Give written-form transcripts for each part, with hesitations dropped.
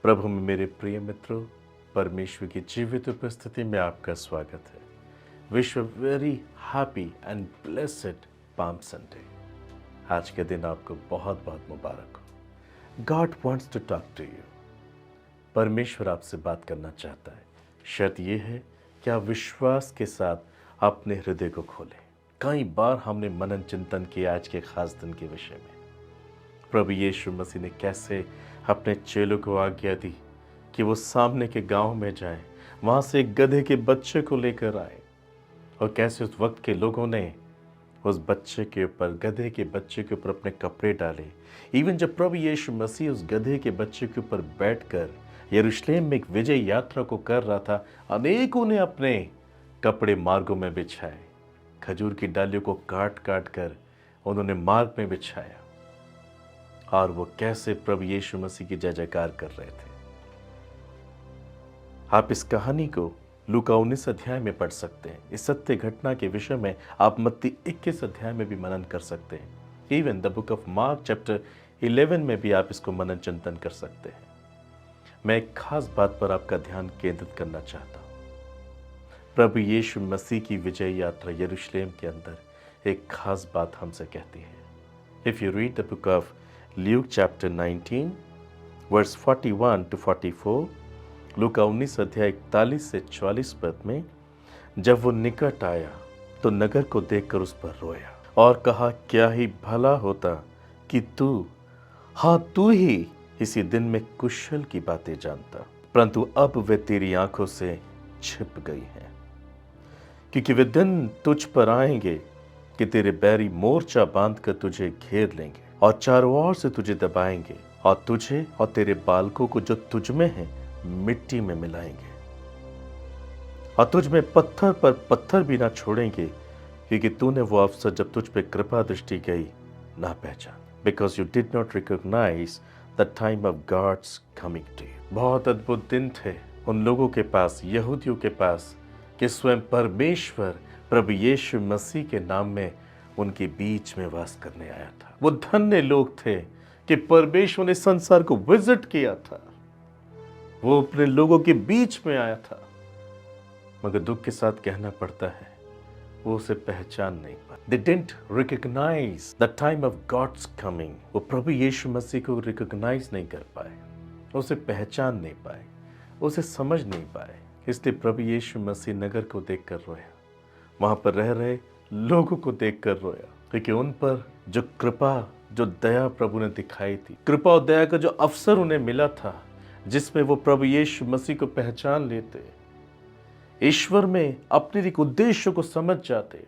प्रभु में मेरे प्रिय मित्रों, परमेश्वर की जीवित उपस्थिति में आपका स्वागत है। Wish very happy and blessed palm Sunday. आज के दिन आपको बहुत बहुत मुबारक हो। God wants to talk to you. परमेश्वर आपसे बात करना चाहता है। शर्त यह है कि आप विश्वास के साथ अपने हृदय को खोलें। कई बार हमने मनन चिंतन किया आज के खास दिन के विषय में। प्रभु यीशु मसीह ने कैसे अपने चेलों को आज्ञा दी कि वो सामने के गांव में जाएं, वहां से एक गधे के बच्चे को लेकर आए, और कैसे उस वक्त के लोगों ने उस बच्चे के ऊपर, गधे के बच्चे के ऊपर अपने कपड़े डाले। इवन जब प्रभु यीशु मसीह उस गधे के बच्चे के ऊपर बैठकर यरूशलेम में एक विजय यात्रा को कर रहा था, अनेकों ने अपने कपड़े मार्गों में बिछाए। खजूर की डालियों को काट काट कर उन्होंने मार्ग में बिछाया, और वो कैसे प्रभु यीशु मसीह की जय जयकार कर रहे थे। आप इस कहानी को लूका 19 अध्याय में पढ़ सकते हैं। इस सत्य घटना के विषय में आप मत्ती 21 अध्याय में भी मनन कर सकते हैं। Even the book of mark chapter 11 में भी आप इसको मनन चिंतन कर सकते हैं। मैं एक खास बात पर आपका ध्यान केंद्रित करना चाहता हूं। प्रभु यीशु मसीह की विजय यात्रा यरूशलेम के अंदर एक खास बात हमसे कहती है। If you read the book of Luke chapter 19 verse 41 to 44, लूका 19 अध्याय 41 से 44 पद में, जब वो निकट आया तो नगर को देखकर उस पर रोया और कहा, क्या ही भला होता कि तू ही इसी दिन में कुशल की बातें जानता, परंतु अब वे तेरी आंखों से छिप गई हैं। क्योंकि वे दिन तुझ पर आएंगे कि तेरे बैरी मोर्चा बांधकर तुझे घेर लेंगे और चारों ओर से तुझे दबाएंगे, और तुझे और तेरे बालकों को जो तुझ में है मिट्टी में मिलाएंगे, और तुझ में पत्थर पर पत्थर भी ना छोड़ेंगे, क्योंकि तूने वो अवसर जब तुझ पे कृपा दृष्टि गई ना पहचान। Because you did not recognise the time of God's coming to you. बहुत अद्भुत दिन थे उन लोगों के पास, यहूदियों के पास, कि स्वयं परमेश्वर प्रभु यीशु मसीह के नाम में उनके बीच में वास करने आया था। वो धन्य लोग थे कि परमेश्वर ने संसार को विजिट किया था। वो अपने लोगों के बीच में आया था, मगर दुख के साथ कहना पड़ता है वो उसे पहचान नहीं पाए। They didn't recognize the time of God's coming। वो प्रभु यीशु मसीह को रिकॉग्नाइज नहीं कर पाए, उसे पहचान नहीं पाए, उसे समझ नहीं पाए। इसलिए प्रभु यीशु मसीह नगर को देखकर रोया, वहां पर रह रहे लोगों को देखकर रोया, क्योंकि उन पर जो कृपा, जो दया प्रभु ने दिखाई थी, कृपा और दया का जो अवसर उन्हें मिला था, जिसमें वो प्रभु यीशु मसीह को पहचान लेते, ईश्वर में अपने एक उद्देश्य को समझ जाते,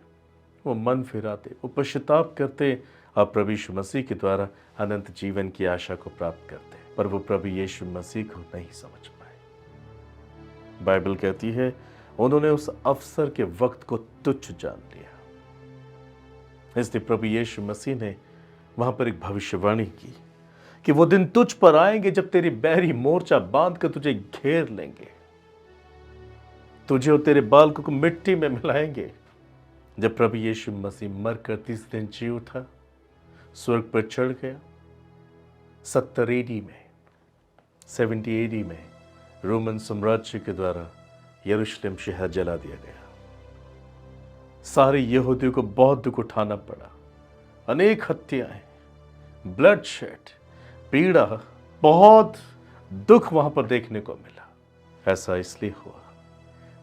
वो मन फिराते, वो पश्चाताप करते, और प्रभु यीशु मसीह के द्वारा अनंत जीवन की आशा को प्राप्त करते। पर वो प्रभु यीशु मसीह को नहीं समझ पाए। बाइबल कहती है उन्होंने उस अवसर के वक्त को तुच्छ जान लिया। इसलिए प्रभु यीशु मसीह ने वहां पर एक भविष्यवाणी की कि वो दिन तुझ पर आएंगे जब तेरी बैरी मोर्चा बांध कर तुझे घेर लेंगे, तुझे और तेरे बालकों को मिट्टी में मिलाएंगे। जब प्रभु यीशु मसीह मरकर 30 दिन जी उठा, स्वर्ग पर चढ़ गया, 70 एडी में, 70 एडी में रोमन साम्राज्य के द्वारा यरूशलेम शहर जला दिया गया। सारे यहूदियों को बहुत दुख उठाना पड़ा, अनेक हत्याएं, ब्लड शेड, पीड़ा, बहुत दुख वहां पर देखने को मिला। ऐसा इसलिए हुआ,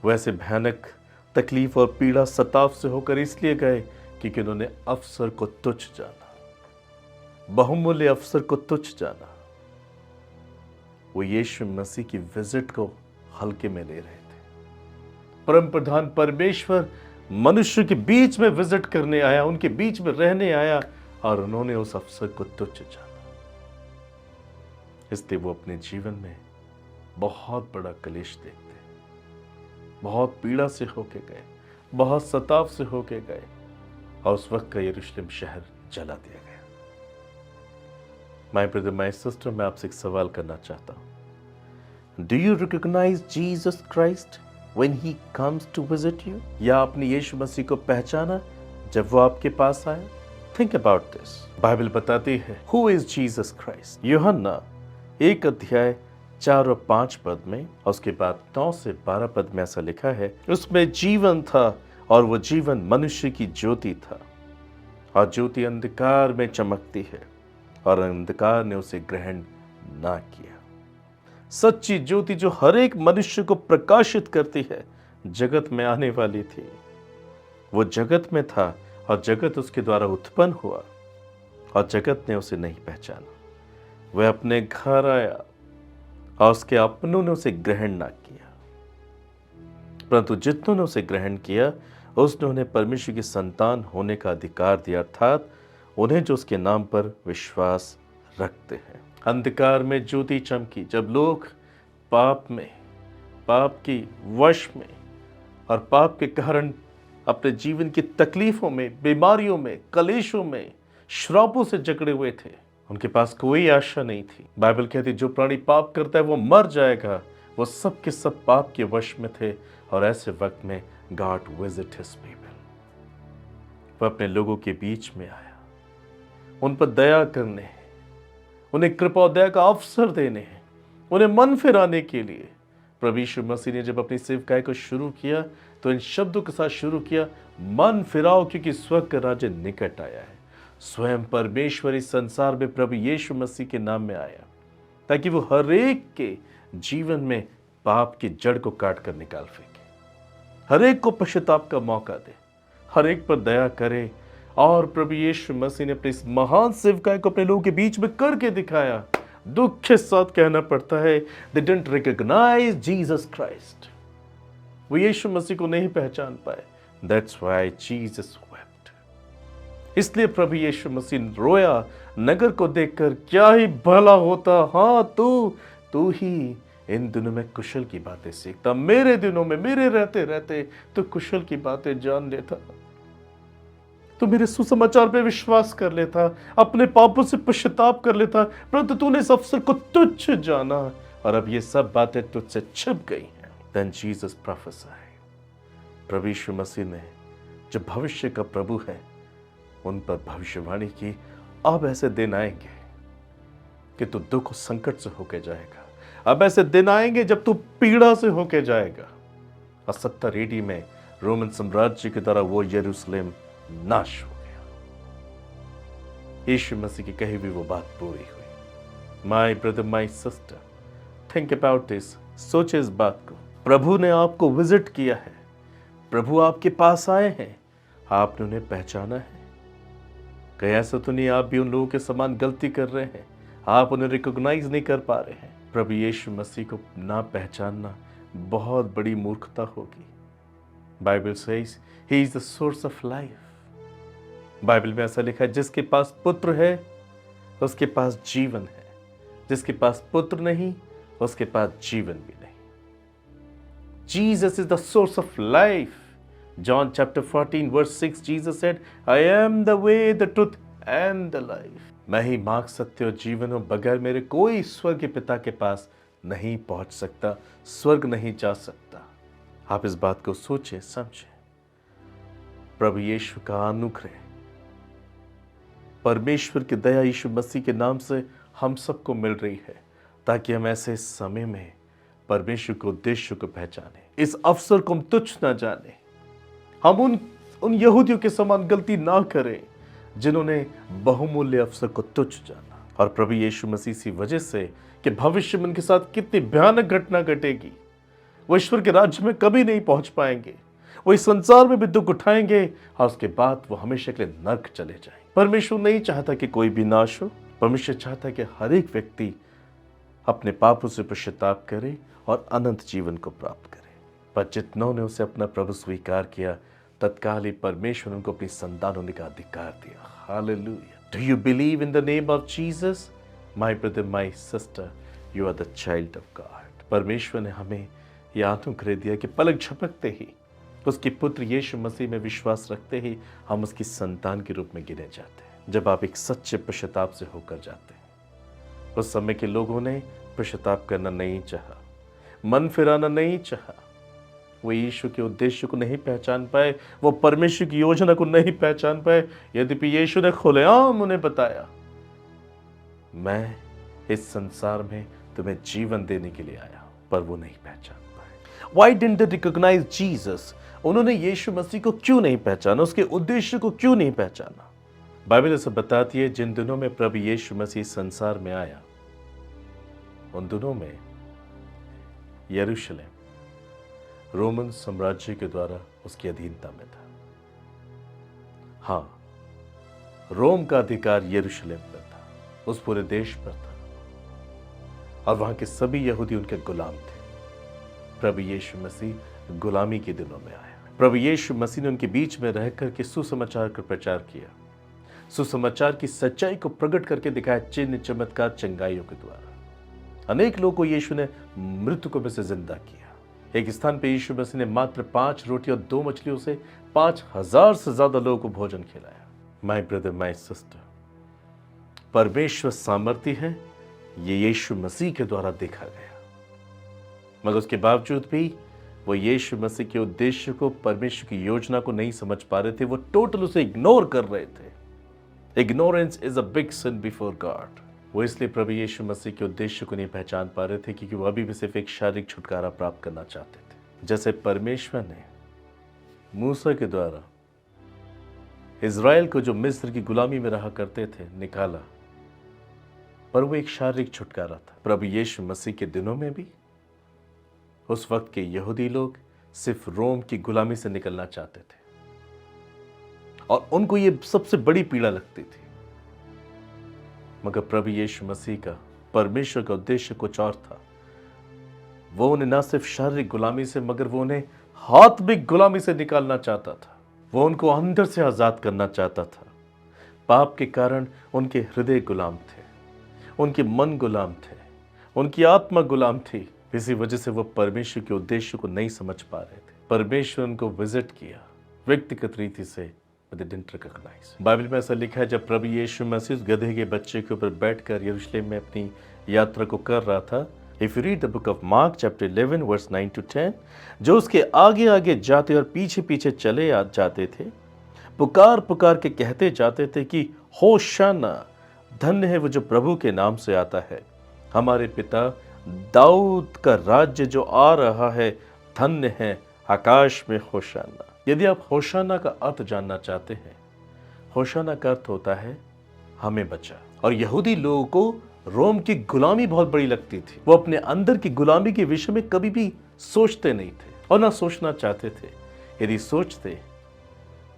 वैसे भयानक तकलीफ और पीड़ा सताव से होकर इसलिए गए क्योंकि उन्होंने अवसर को तुच्छ जाना, बहुमूल्य अवसर को तुच्छ जाना। वो यीशु मसीह की विजिट को हल्के में ले रहे थे। परम प्रधान परमेश्वर मनुष्य के बीच में विजिट करने आया, उनके बीच में रहने आया, और उन्होंने उस अवसर को तुच्छ जाना। इसलिए वो अपने जीवन में बहुत बड़ा क्लेश देखते, बहुत पीड़ा से होके गए, बहुत सताव से होके गए, और उस वक्त का यरूशलेम शहर जला दिया गया। माय ब्रदर, माय सिस्टर, मैं आपसे एक सवाल करना चाहता हूं। Do you recognise Jesus Christ when he comes to visit you? या आपने यीशु मसीह को पहचाना जब वो आपके पास आया? Think about this। बाइबल बताती है who is Jesus Christ। यूहन्ना 1 अध्याय 4 और 5 पद में और उसके बाद 9 से 12 पद में ऐसा लिखा है, उसमें जीवन था और वो जीवन मनुष्य की ज्योति था और ज्योति अंधकार में चमकती है और अंधकार ने उसे ग्रहण ना किया। सच्ची ज्योति जो हर एक मनुष्य को प्रकाशित करती है जगत में आने वाली थी। वो जगत में था और जगत उसके द्वारा उत्पन्न हुआ और जगत ने उसे नहीं पहचाना। वह अपने घर आया और उसके अपनों ने उसे ग्रहण ना किया, परंतु जितनों ने उसे ग्रहण किया उसने उन्हें परमेश्वर की संतान होने का अधिकार दिया, अर्थात उन्हें जो उसके नाम पर विश्वास रखते हैं। अंधकार में ज्योति चमकी जब लोग पाप में, पाप की वश में और पाप के कारण अपने जीवन की तकलीफों में, बीमारियों में, कलेशों में, श्रापों से जकड़े हुए थे। उनके पास कोई आशा नहीं थी। बाइबल कहती जो प्राणी पाप करता है वो मर जाएगा। वो सब के सब पाप के वश में थे और ऐसे वक्त में गॉड विजिट हिज पीपल। वह अपने लोगों के बीच में आया, उन पर दया करने, उन्हें कृपा और दया का अवसर देने, उन्हें मन फिराने के लिए प्रभु यीशु मसीह ने जब अपनी सेवकाई को शुरू किया तो इन शब्दों के साथ शुरू किया, मन फिराओ क्योंकि स्वर्ग का राज्य निकट आया है। स्वयं परमेश्वर इस संसार में प्रभु यीशु मसीह के नाम में आया ताकि वो हर एक के जीवन में पाप की जड़ को काट कर निकाल फेंके, हर एक को पश्चाताप का मौका दे, हर एक पर दया करे। और प्रभु यीशु मसीह ने अपने इस महान सेवकाई को अपने लोगों के बीच में करके दिखाया। दुख के साथ कहना पड़ता है, they didn't recognize Jesus Christ। वो यीशु मसीह को नहीं पहचान पाए। That's why Jesus wept। इसलिए प्रभु यीशु मसीह रोया नगर को देखकर, क्या ही भला होता, हाँ तू ही इन दिनों में कुशल की बातें सीखता, मेरे दिनों में मेरे रहते रहते तो कुशल की बातें जान लेता, तो मेरे सुसमाचार पे विश्वास कर लेता, अपने पापों से पश्चाताप कर लेता, परंतु तूने इस अवसर को तुच्छ जाना और अब ये सब बातें तुझसे छिप गई हैं। Then Jesus prophesied। प्रभु यीशु मसीह ने जो भविष्य का प्रभु है उन पर भविष्यवाणी की, अब ऐसे दिन आएंगे कि तू दुख और संकट से होके जाएगा, अब ऐसे दिन आएंगे जब तू पीड़ा से होके जाएगा। और 70 AD में रोमन साम्राज्य के द्वारा वो यरूशलेम नाश हो गया। यीशु मसीह की कही हुई वो बात पूरी हुई। My brother, my sister, think about this. सोचे इस बात को। प्रभु ने आपको विजिट किया है, प्रभु आपके पास आए हैं, आपने उन्हें पहचाना है। कहीं ऐसा तो नहीं आप भी उन लोगों के समान गलती कर रहे हैं, आप उन्हें रिकॉग्नाइज नहीं कर पा रहे हैं। प्रभु यीशु मसीह को ना पहचानना बहुत बड़ी मूर्खता होगी। Bible says he is the source of life. Bible में ऐसा लिखा है, जिसके पास पुत्र है उसके पास जीवन है, जिसके पास पुत्र नहीं उसके पास जीवन भी नहीं। Jesus is the source of life। John chapter 14 verse 6 Jesus said, I am the way, the truth and the life। मैं ही मार्ग, सत्य और जीवन हूं, बगैर मेरे कोई स्वर्ग के पिता के पास नहीं पहुंच सकता, स्वर्ग नहीं जा सकता। आप इस बात को सोचें, समझें। प्रभु यीशु का अनुग्रह, परमेश्वर की दया यीशु मसीह के नाम से हम सबको मिल रही है ताकि हम ऐसे समय में परमेश्वर के उद्देश्य को पहचाने, इस अवसर को हम तुच्छ ना जाने, हम उन यहूदियों के समान गलती ना करें जिन्होंने बहुमूल्य अवसर को तुच्छ जाना। और प्रभु यीशु मसीह की वजह से कि भविष्य में उनके साथ कितनी भयानक घटना घटेगी, वो ईश्वर के राज्य में कभी नहीं पहुंच पाएंगे, वो इस संसार में भी दुख उठाएंगे और उसके बाद वो हमेशा के लिए नर्क चले जाएंगे। परमेश्वर नहीं चाहता कि कोई भी नाश हो, परमेश्वर चाहता है कि हर एक व्यक्ति अपने पापों से पश्चाताप करे और अनंत जीवन को प्राप्त करे। पर जितनों ने उसे अपना प्रभु स्वीकार किया, तत्काल ही परमेश्वर उनको अपनी संतान होने का अधिकार दिया। Hallelujah. Do you believe in the name of Jesus? My brother, my sister, you are the child of God. परमेश्वर ने हमें यह अनुग्रह दिया कि पलक झपकते ही, उसके पुत्र यीशु मसीह में विश्वास रखते ही हम उसकी संतान के रूप में गिने जाते हैं। जब आप एक सच्चे पश्चाताप से होकर जाते हैं, उस समय के लोगों ने पश्चाताप करना नहीं चाहा, मन फिराना नहीं चाहा, वो यीशु के उद्देश्य को नहीं पहचान पाए, वो परमेश्वर की योजना को नहीं पहचान पाए। यद्यपि यीशु ने खुलेआम उन्हें बताया, मैं इस संसार में तुम्हें जीवन देने के लिए आया हूं। पर वो नहीं पहचान पाए। Why didn't they recognize Jesus? उन्होंने यीशु मसीह को क्यों नहीं पहचाना, उसके उद्देश्य को क्यों नहीं पहचाना? बाइबल ऐसा बताती है जिन दिनों में प्रभु यीशु मसीह संसार में आया, उन दिनों में यरूशलेम रोमन साम्राज्य के द्वारा उसकी अधीनता में था। हाँ, रोम का अधिकार यरूशलेम पर था, उस पूरे देश पर था, और वहां के सभी यहूदी उनके गुलाम थे। प्रभु यीशु मसीह गुलामी के दिनों में आया। प्रभु यीशु मसीह ने उनके बीच में रहकर के सुसमाचार का प्रचार किया, सुसमाचार की सच्चाई को प्रकट करके दिखाया, चिन्ह चमत्कार चंगाइयों के द्वारा। अनेक लोगों को यीशु ने मृतकों में से जिंदा किया। एक स्थान पे यीशु मसीह ने मात्र 5 रोटी और 2 मछलियों से 5000 से ज्यादा लोगों को भोजन खिलाया। माय ब्रदर, माय सिस्टर, परमेश्वर सामर्थ्य है, ये यीशु मसीह के द्वारा देखा गया। मगर उसके बावजूद भी वो यीशु मसीह के उद्देश्य को, परमेश्वर की योजना को नहीं समझ पा रहे थे। वो टोटल उसे इग्नोर कर रहे थे। Ignorance is a big sin before God. वो इसलिए प्रभु यीशु मसीह के उद्देश्य को नहीं पहचान पा रहे थे क्योंकि वो अभी भी सिर्फ एक शारीरिक छुटकारा प्राप्त करना चाहते थे। जैसे परमेश्वर ने मूसा के द्वारा इज़राइल को, जो मिस्र की गुलामी में रहा करते थे, निकाला, पर वो एक शारीरिक छुटकारा था। प्रभु यीशु मसीह के दिनों में भी उस वक्त के यहूदी लोग सिर्फ रोम की गुलामी से निकलना चाहते थे, और उनको ये सबसे बड़ी पीड़ा लगती थी। मगर प्रभु यीशु मसीह का, परमेश्वर का उद्देश्य कुछ और था। वो उन्हें न सिर्फ शारीरिक गुलामी से, मगर वो उन्हें आत्मिक गुलामी से निकालना चाहता था। वो उनको अंदर से आजाद करना चाहता था। पाप के कारण उनके हृदय गुलाम थे, उनके मन गुलाम थे, उनकी आत्मा गुलाम थी। इसी वजह से वो परमेश्वर के उद्देश्य को नहीं समझ पा रहे थे। परमेश्वर उनको विजिट किया व्यक्तिगत रीति से, they didn't recognize। बाइबल में ऐसा लिखा है, जब प्रभु यीशु मसीह उस गधे के बच्चे के ऊपर बैठकर यरूशलेम में अपनी यात्रा को कर रहा था। If you read the book of Mark chapter 11 verse 9 to 10, जो उसके आगे आगे जाते और पीछे पीछे चले जाते थे, पुकार पुकार के कहते जाते थे कि होशाना, धन्य है वो जो प्रभु के नाम से आता है, हमारे पिता दाऊद का राज्य जो आ रहा है, धन्य है, आकाश में होशाना। यदि आप होशाना का अर्थ जानना चाहते हैं, होशाना का अर्थ होता है हमें बचा। और यहूदी लोगों को रोम की गुलामी बहुत बड़ी लगती थी। वो अपने अंदर की गुलामी के विषय में कभी भी सोचते नहीं थे और ना सोचना चाहते थे। यदि सोचते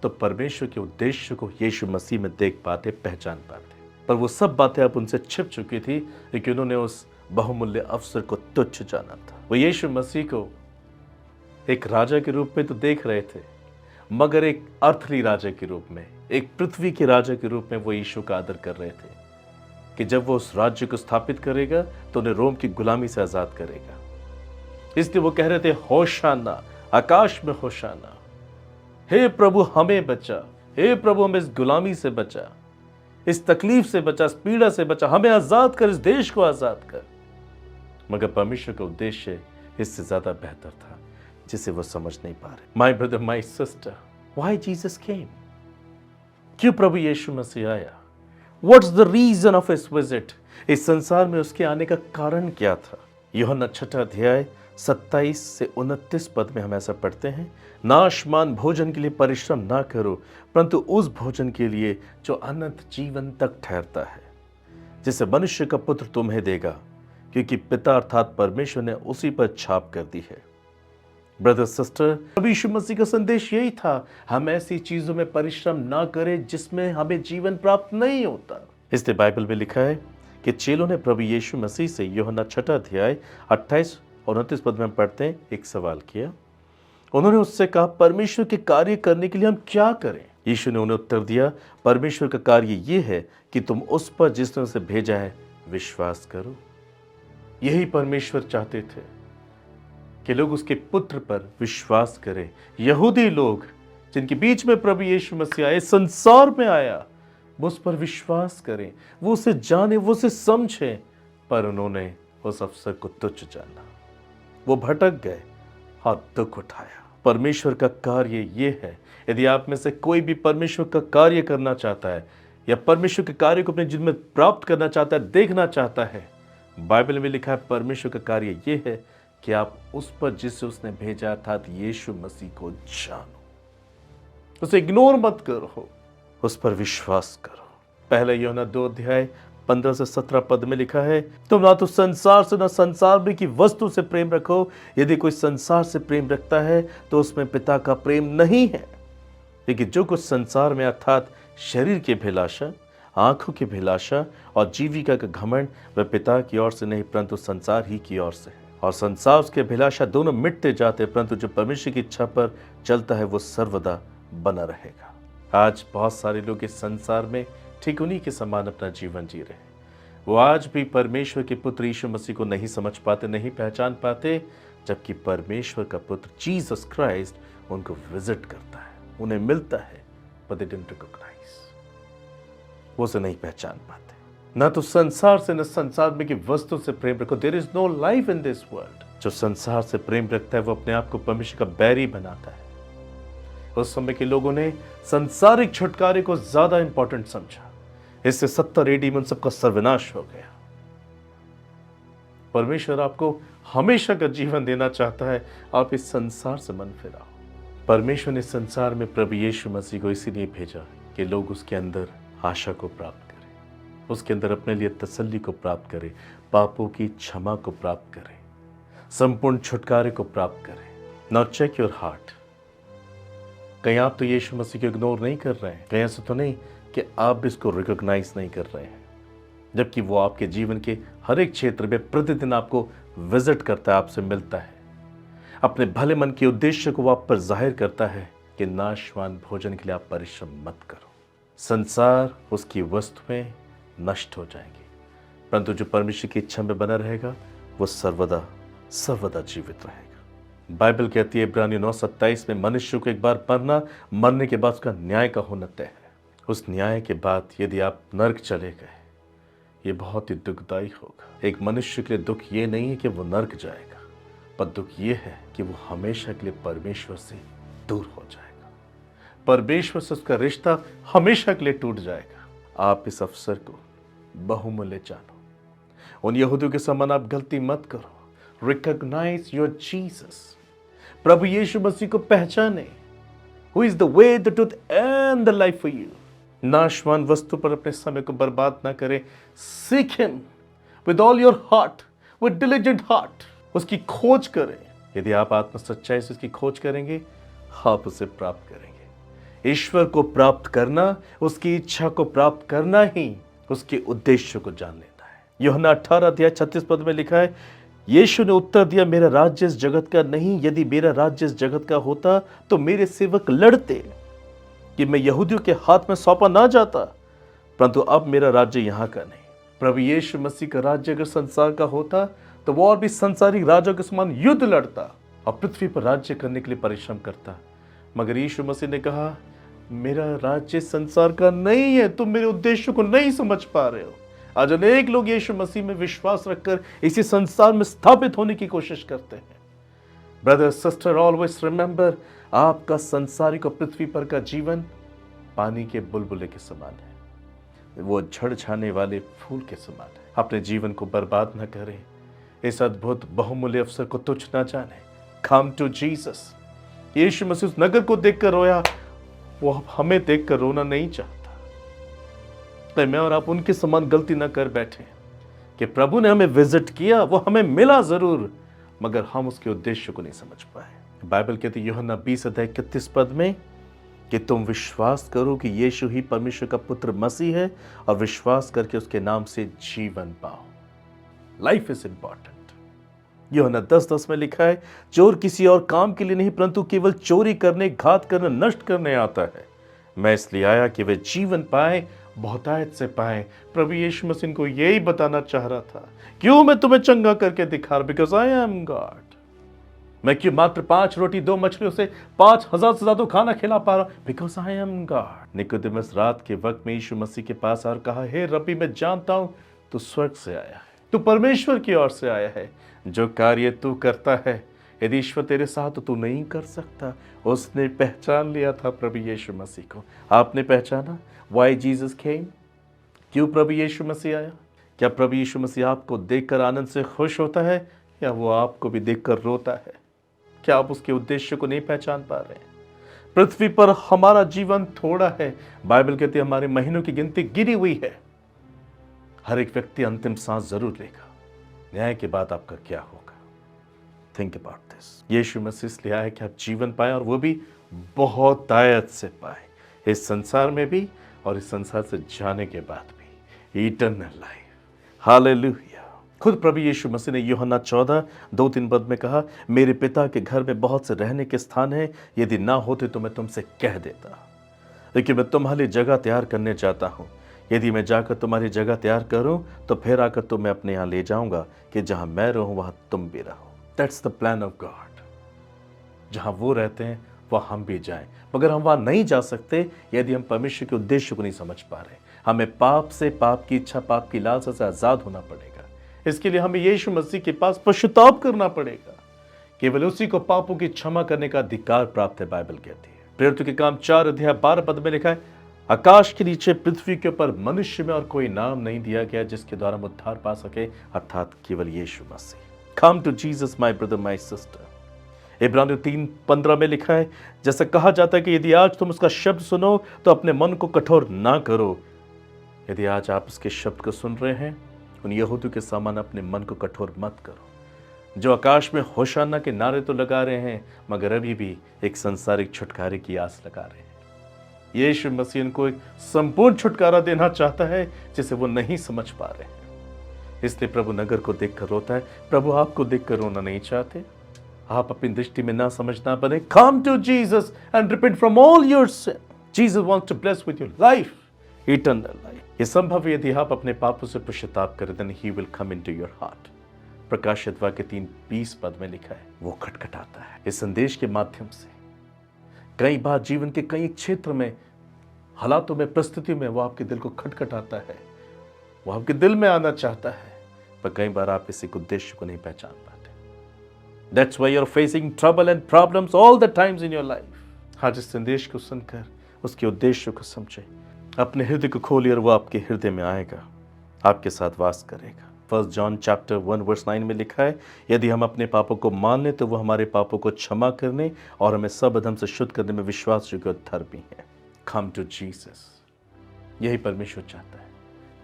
तो परमेश्वर के उद्देश्य को यीशु मसीह में देख पाते, पहचान पाते। पर वो सब बातें अब उनसे छिप चुकी थी क्योंकि उन्होंने उस बहुमूल्य अवसर को तुच्छ जाना था। वो यीशु मसीह को एक राजा के रूप में तो देख रहे थे, मगर एक अर्थली राजा के रूप में, एक पृथ्वी के राजा के रूप में वो यीशु का आदर कर रहे थे कि जब वो उस राज्य को स्थापित करेगा तो उन्हें रोम की गुलामी से आजाद करेगा। इसलिए वो कह रहे थे होशाना, आकाश में होशाना, हे प्रभु हमें बचा, हे प्रभु हमें इस गुलामी से बचा, इस तकलीफ से बचा, इस पीड़ा से बचा, हमें आजाद कर, इस देश को आजाद कर। मगर परमेश्वर का उद्देश्य इससे ज्यादा बेहतर था जिसे वो समझ नहीं पा रहे। My brother, my sister, why Jesus came? क्यों प्रभु यीशु मसीह आया? What's the reason of his visit? इस संसार में उसके आने का कारण क्या था? यूहन्ना 6 अध्याय 27 से 29 पद में हम ऐसा पढ़ते हैं, नाशमान भोजन के लिए परिश्रम ना करो, परंतु उस भोजन के लिए जो अनंत जीवन तक ठहरता है, जिसे मनुष्य का पुत्र तुम्हें देगा, क्योंकि पिता अर्थात परमेश्वर ने उसी पर छाप कर दी है। ब्रदर सिस्टर, प्रभु यीशु मसीह का संदेश यही था, हम ऐसी चीजों में परिश्रम ना करें जिसमें हमें जीवन प्राप्त नहीं होता। इसलिए बाइबल में लिखा है कि चेलों ने प्रभु यीशु मसीह से यूहन्ना 6 अध्याय 28 और 29 पद में हम पढ़ते हैं, एक सवाल किया। उन्होंने उससे कहा, परमेश्वर के कार्य करने के लिए हम क्या करें? यीशु ने उन्हें उत्तर दिया, परमेश्वर का कार्य ये है कि तुम उस पर जिसने उसे भेजा है विश्वास करो। यही परमेश्वर चाहते थे कि लोग उसके पुत्र पर विश्वास करें। यहूदी लोग जिनके बीच में प्रभु यीशु मसीह आए, संसार में आया, वो उस पर विश्वास करें, वो उसे जाने, वो उसे समझें। पर उन्होंने उस अवसर को तुच्छ जाना, वो भटक गए और दुख उठाया। परमेश्वर का कार्य ये है, यदि आप में से कोई भी परमेश्वर का कार्य करना चाहता है या परमेश्वर के कार्य को अपने जीवन में प्राप्त करना चाहता है, देखना चाहता है, बाइबल में लिखा है परमेश्वर का कार्य ये है कि आप उस पर जिसे उसने भेजा था यीशु मसीह को जानो, उसे इग्नोर मत करो, उस पर विश्वास करो। पहले यूहन्ना 2 अध्याय 15 से 17 पद में लिखा है, तुम ना तो संसार से ना संसार में की वस्तु से प्रेम रखो। यदि कोई संसार से प्रेम रखता है तो उसमें पिता का प्रेम नहीं है। लेकिन जो कुछ संसार में अर्थात शरीर की अभिलाषा, आंखों की अभिलाषा और जीविका का घमंड, वह पिता की ओर से नहीं परंतु संसार ही की ओर से है। और संसार उसकी अभिलाषा दोनों मिटते जाते, परंतु जो परमेश्वर की इच्छा पर चलता है वो सर्वदा बना रहेगा। आज बहुत सारे लोग इस संसार में ठीक उन्हीं के समान अपना जीवन जी रहे हैं। वो आज भी परमेश्वर के पुत्र यीशु मसीह को नहीं समझ पाते, नहीं पहचान पाते, जबकि परमेश्वर का पुत्र जीसस क्राइस्ट उनको विजिट करता है, उन्हें मिलता है, but they didn't recognize। वो उसे नहीं पहचान पाते। ना तो संसार से न संसार में की वस्तु से प्रेम रखो। There is no life in this world. जो संसार से प्रेम रखता है वो अपने आप को परमेश्वर का बैरी बनाता है। उस समय के लोगों ने सांसारिक छुटकारे को ज्यादा इंपॉर्टेंट समझा। इससे 70 AD में सबका सर्वनाश हो गया। परमेश्वर आपको हमेशा का जीवन देना चाहता है, आप इस संसार से मन फिराओ। परमेश्वर ने संसार में प्रभु यीशु मसीह को इसीलिए भेजा कि लोग उसके अंदर आशा को प्राप्त करें, उसके अंदर अपने लिए तसल्ली को प्राप्त करें, पापों की क्षमा को प्राप्त करें, संपूर्ण छुटकारे को प्राप्त करें। Now check your heart. कहीं आप तो यीशु मसीह को इग्नोर नहीं कर रहे हैं, कहीं ऐसा तो नहीं कि आप इसको रिकॉग्नाइज नहीं कर रहे हैं, जबकि वो आपके जीवन के हर एक क्षेत्र में प्रतिदिन आपको विजिट करता है, आपसे मिलता है, अपने भले मन के उद्देश्य को आप पर जाहिर करता है कि नाशवान भोजन के लिए आप परिश्रम मत करो। संसार, उसकी वस्तुएं नष्ट हो जाएंगी, परंतु जो परमेश्वर की इच्छा में बना रहेगा वो सर्वदा सर्वदा जीवित रहेगा। बाइबल कहती है इब्रानियों 9:27 में, मनुष्य को एक बार मरना, मरने के बाद उसका न्याय का होना तय है। उस न्याय के बाद यदि आप नर्क चले गए, ये बहुत ही दुखदायी होगा। एक मनुष्य के लिए दुख ये नहीं है कि वो नर्क जाएगा, पर दुख ये है कि वो हमेशा के लिए परमेश्वर से दूर हो जाएगा, परमेश्वर से उसका रिश्ता हमेशा के लिए टूट जाएगा। आप इस अवसर को बहुमूल्य जानो। उन यहूदियों के समान आप गलती मत करो। Recognise your Jesus. प्रभु यीशु मसीह को पहचाने, who is the way, the truth and the life for you. नाशवान वस्तु पर अपने समय को बर्बाद ना करें। सीख him with all your heart, with diligent heart. उसकी खोज करें। यदि आप आत्म सच्चाई से उसकी खोज करेंगे, आप उसे प्राप्त करेंगे। ईश्वर को प्राप्त करना, उसकी इच्छा को प्राप्त करना ही उसके उद्देश्य को जान लेता है। यूहन्ना 18:36 पद में लिखा है, यीशु ने उत्तर दिया, मेरा राज्य इस जगत का नहीं। यदि मेरा राज्य इस जगत का होता तो मेरे सेवक लड़ते कि मैं यहूदियों के हाथ में सौंपा ना जाता, परंतु अब मेरा राज्य यहाँ का नहीं। प्रभु यीशु मसीह का राज्य अगर संसार का होता तो वो और भी संसारिक राजाओं के समान युद्ध लड़ता और पृथ्वी पर राज्य करने के लिए परिश्रम करता। मगर यीशु मसीह ने कहा, मेरा राज्य संसार का नहीं है, तुम मेरे उद्देश्य को नहीं समझ पा रहे हो। आज अनेक लोग यीशु मसीह में विश्वास रखकर इसी संसार में स्थापित होने की कोशिश करते हैं। ब्रदर सिस्टर, ऑलवेज रिमेंबर, आपका संसारिक और पृथ्वी पर का जीवन पानी के बुलबुले के समान है, वो झड़ जाने वाले फूल के समान है। अपने जीवन को बर्बाद न करें, इस अद्भुत बहुमूल्य अवसर को तुच्छ न जाने। कम टू जीसस। यीशु मसीह उस नगर को देखकर रोया, वो हमें देखकर रोना नहीं चाहता। मैं और आप उनके समान गलती न कर बैठे कि प्रभु ने हमें विजिट किया, वो हमें मिला जरूर, मगर हम उसके उद्देश्य को नहीं समझ पाए। बाइबल कहती है यूहन्ना 20:31 पद में कि तुम विश्वास करो कि यीशु ही परमेश्वर का पुत्र मसीह है और विश्वास करके उसके नाम से जीवन पाओ। Life is important. यूहन्ना 10:10 में लिखा है, चोर किसी और काम के लिए नहीं परंतु केवल चोरी करने, घात करने, नष्ट करने आता है। मैं इसलिए आया कि वे जीवन पाए, बहुतायत से पाए। प्रभु यीशु मसीह को यही बताना चाह रहा था, क्यों मैं तुम्हें चंगा करके दिखा रहा, बिकॉज आई एम गॉड। मैं क्यों मात्र 5 रोटी 2 मछलियों से 5000 से ज्यादा खाना खिला पा रहा, because I am God. Nicodemus रात के वक्त में यीशु मसीह के पास और कहा, हे रब्बी, मैं जानता हूं तू स्वर्ग से आया है, तू परमेश्वर की ओर से आया है। जो कार्य तू करता है, यदि ईश्वर तेरे साथ तो तू नहीं कर सकता। उसने पहचान लिया था प्रभु यीशु मसीह को। आपने पहचाना? Why Jesus came? क्यों प्रभु यीशु मसीह आया? क्या प्रभु यीशु मसीह आपको देखकर आनंद से खुश होता है या वो आपको भी देखकर रोता है? क्या आप उसके उद्देश्य को नहीं पहचान पा रहे हैं? पृथ्वी पर हमारा जीवन थोड़ा है। बाइबल कहती है हमारे महीनों की गिनती गिरी हुई है। हर एक व्यक्ति अंतिम सांस जरूर लेगा। न्याय के बाद आपका क्या होगा? Think about this. यीशु मसीह इसलिए आया कि आप जीवन पाए और वो भी बहुत आयत से पाए, इस संसार में भी और इस संसार से जाने के बाद भी इटर्नल लाइफ। हालेलुया। खुद प्रभु यीशु मसीह ने यूहन्ना 14:2-3 पद में कहा, मेरे पिता के घर में बहुत से रहने के स्थान हैं, यदि ना होते तो मैं तुमसे कह देता, लेकिन मैं तुम्हारे लिए जगह तैयार करने जाता हूँ। यदि मैं जाकर तुम्हारी जगह तैयार करूँ तो फिर आकर तुम्हें अपने यहाँ ले जाऊँगा कि जहाँ मैं रहूँ वहाँ तुम भी रहो। That's the plan of God. जहाँ वो रहते हैं वहाँ हम भी जाएं, मगर हम वहाँ नहीं जा सकते यदि हम परमेश्वर के उद्देश्य को नहीं समझ पा रहे। हमें पाप से, पाप की इच्छा, पाप की लालसा से आज़ाद होना पड़ेगा। इसके लिए हमें यीशु मसीह के पास पश्चाताप करना पड़ेगा। केवल उसी को पापों की क्षमा करने का अधिकार प्राप्त है। बाइबल कहती है, प्रेरितों के काम 4:12 में लिखा है, आकाश के नीचे पृथ्वी के ऊपर मनुष्य में और कोई नाम नहीं दिया गया जिसके द्वारा हम उद्धार पा सके, अर्थात केवल यीशु मसीह। Come to Jesus my brother my sister. इब्रानियों 3:15 में लिखा है, जैसा कहा जाता है कि यदि आज तुम उसका शब्द सुनो तो अपने मन को कठोर ना करो। यदि आज आप उसके शब्द को सुन रहे हैं, उन यहूदियों के समान अपने मन को कठोर मत करो, जो आकाश में होशाना के नारे तो लगा रहे हैं मगर अभी भी एक संसारिक छुटकारे की आस लगा रहे हैं। यीशु मसीह इनको एक संपूर्ण छुटकारा देना चाहता है जिसे वो नहीं समझ पा रहे हैं। इसलिए प्रभु नगर को देखकर रोता है। प्रभु आपको देखकर रोना नहीं चाहते। आप अपनी दृष्टि में ना समझना बने। Come to Jesus and repent from all your sin. Jesus wants to bless with your life, eternal life. ये संभव है यदि आप अपने पापों से पश्चाताप करें, then he will come into your heart. प्रकाशित वाक्य 3:20 पद में लिखा है, वो खटखटाता है। इस संदेश के माध्यम से कई बार जीवन के कई क्षेत्र में, हालातों में, परिस्थितियों में वो आपके दिल को खटखटाता है। वो आपके दिल में आना चाहता है, पर कई बार आप इस उद्देश्य को नहीं पहचान पाते। That's why you're facing trouble and problems all the times in your life। आज इस संदेश को सुनकर उसके उद्देश्य को समझे, अपने हृदय को खोलिए और वो आपके हृदय में आएगा, आपके साथ वास करेगा। 1 जॉन 1:9 में लिखा है, यदि हम अपने पापों को मान लें तो वो हमारे पापों को क्षमा करने और हमें सब अधर्म से शुद्ध करने में विश्वास योग्य और धर्मी है। Come to Jesus. यही परमेश्वर चाहता है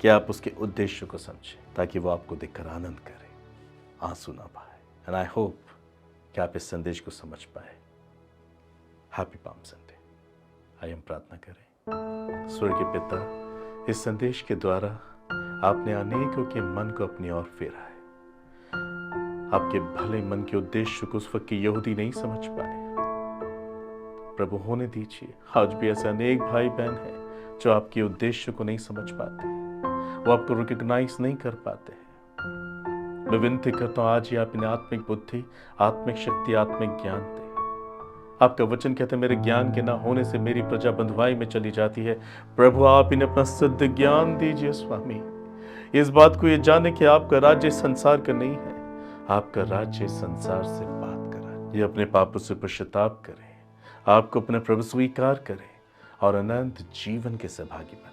कि आप उसके उद्देश्य को समझें, ताकि वो आपको देखकर आनंद करे, आंसू ना पाए। एंड आई होप कि आप इस संदेश को समझ पाए। Happy palm Sunday. आइए हम प्रार्थना करें। स्वर्गीय पिता, इस संदेश के द्वारा आपने अनेकों के मन को अपनी ओर फेरा है। आपके भले मन के उद्देश्य को उस वक्त के यहूदी नहीं समझ पाए। प्रभु होने दीजिए, आज भी ऐसे अनेक भाई बहन हैं जो आपके उद्देश्य को नहीं समझ पाते, वो आपको रिकॉग्नाइज नहीं कर पाते हैं। मैं विनती करता हूँ आज ही आप इन्हें आत्मिक बुद्धि, आत्मिक शक्ति, आत्मिक ज्ञान दें। आपका वचन कहते हैं, मेरे ज्ञान के ना होने से मेरी प्रजा बंधुआई में चली जाती है। प्रभु आप इन्हें अपना सिद्ध ज्ञान दीजिए स्वामी, इस बात को ये जाने कि आपका राज्य संसार का नहीं है, आपका राज्य संसार से बात का राज्य। ये अपने पापों से पश्चाताप करें, आपको अपना प्रभु स्वीकार करें और अनंत जीवन के सहभागी बने।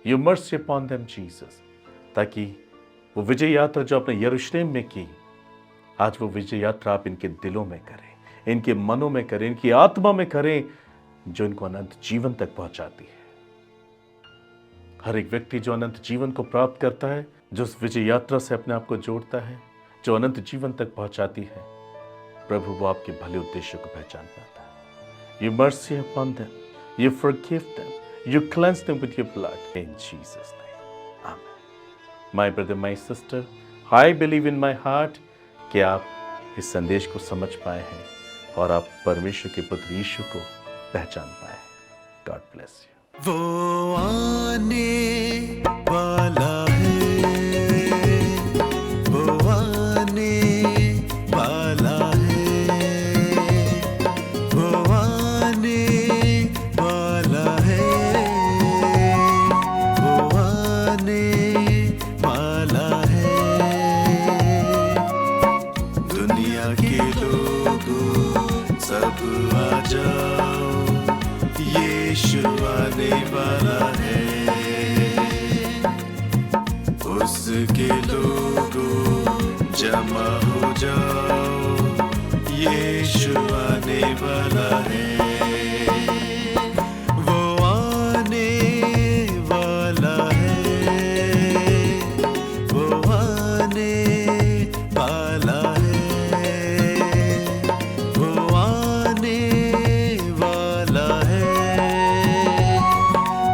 You mercy upon them Jesus, ताकि वो विजय यात्रा जो आपने यरूशलेम में की, आज वो विजय यात्रा आप इनके दिलों में करें, इनके मनों में करें, इनकी आत्मा में करें, जो इनको अनंत जीवन तक पहुंचाती है। हर एक व्यक्ति जो अनंत जीवन को प्राप्त करता है, जो उस विजय यात्रा से अपने आप को जोड़ता है, जो अनंत जीवन तक पहुंचाती है, प्रभु वो आपके भले उद्देश्य को पहचान पाता है। You mercy upon them, you forgive them, you cleanse them with your blood in Jesus name, amen. My brother, my sister, I believe in my heart कि आप इस संदेश को समझ पाए हैं और आप परमेश्वर के पुत्र यीशु को पहचान पाए। God bless you. वो आने वाला है, वो आने वाला है, वो आने वाला है, वो आने वाला है। दुनिया के लोगों सब आ जाओ, यीशु आने वाला है। ओ उसके लोगों जमा हो जाओ, यीशु आने वाला है, वो आने वाला है, वो आने वाला है, वो आने वाला है,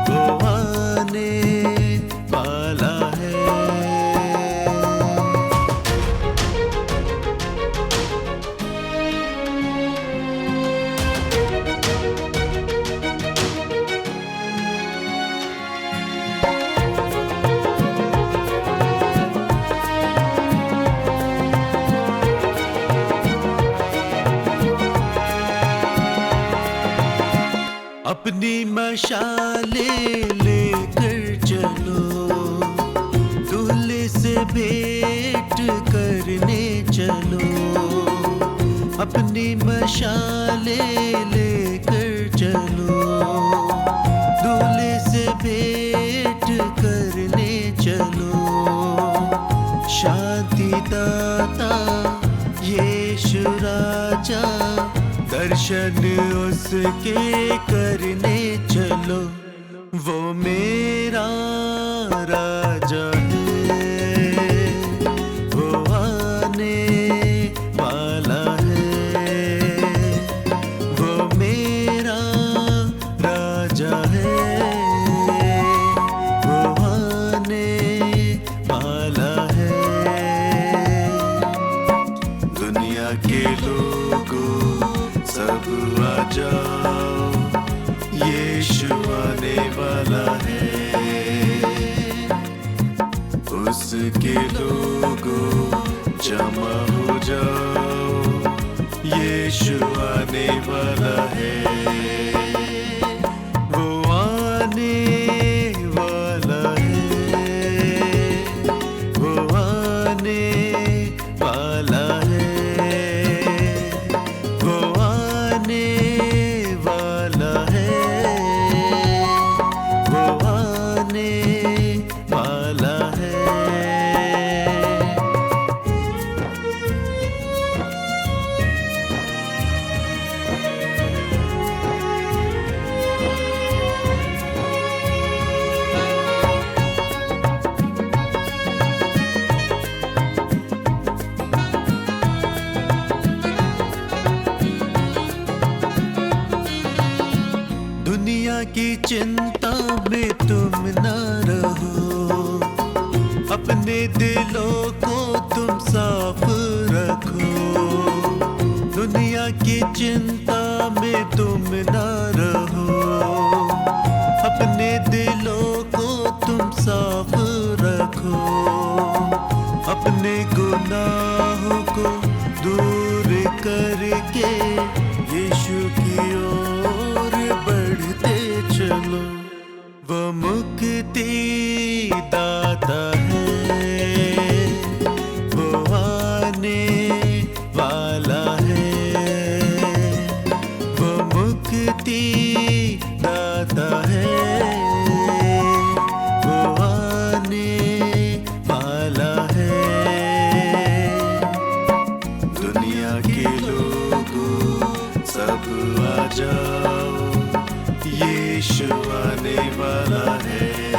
वो आने वाला है। अपनी मशाले लेकर चलो, दूल्हे से भेंट करने चलो। अपनी मशाले लेकर चलो, दूल्हे से भेंट करने चलो। शांति दाता यीशु राजा, दर्शन उसके करने चलो। वो मेरा राजा है, वो आने वाला है, वो मेरा राजा है, वो आने वाला है। दुनिया के लोगों सब आ जाओ, यीशु आने वाला है, उसके लोगों जमा हो जाओ, यीशु आने वाला है, वो आने वाला है, वो आने वाला है, वो आने वाला है, वो आने वाला है। दुनिया की चिंता में तुम न रहो, अपने दिलों को तुम साफ रखो। दुनिया की चिंता में तुम न रहो, अपने दिलों को तुम साफ रखो। अपने गुनाहों को दूर करके यीशु की ओर बढ़ते चलो। वो मुक्ति दाता है, वो आने वाला है, वो मुक्ति दाता है, वो आने वाला है। दुनिया के लोगों सब आ जाओ, यीशु आने वाला है।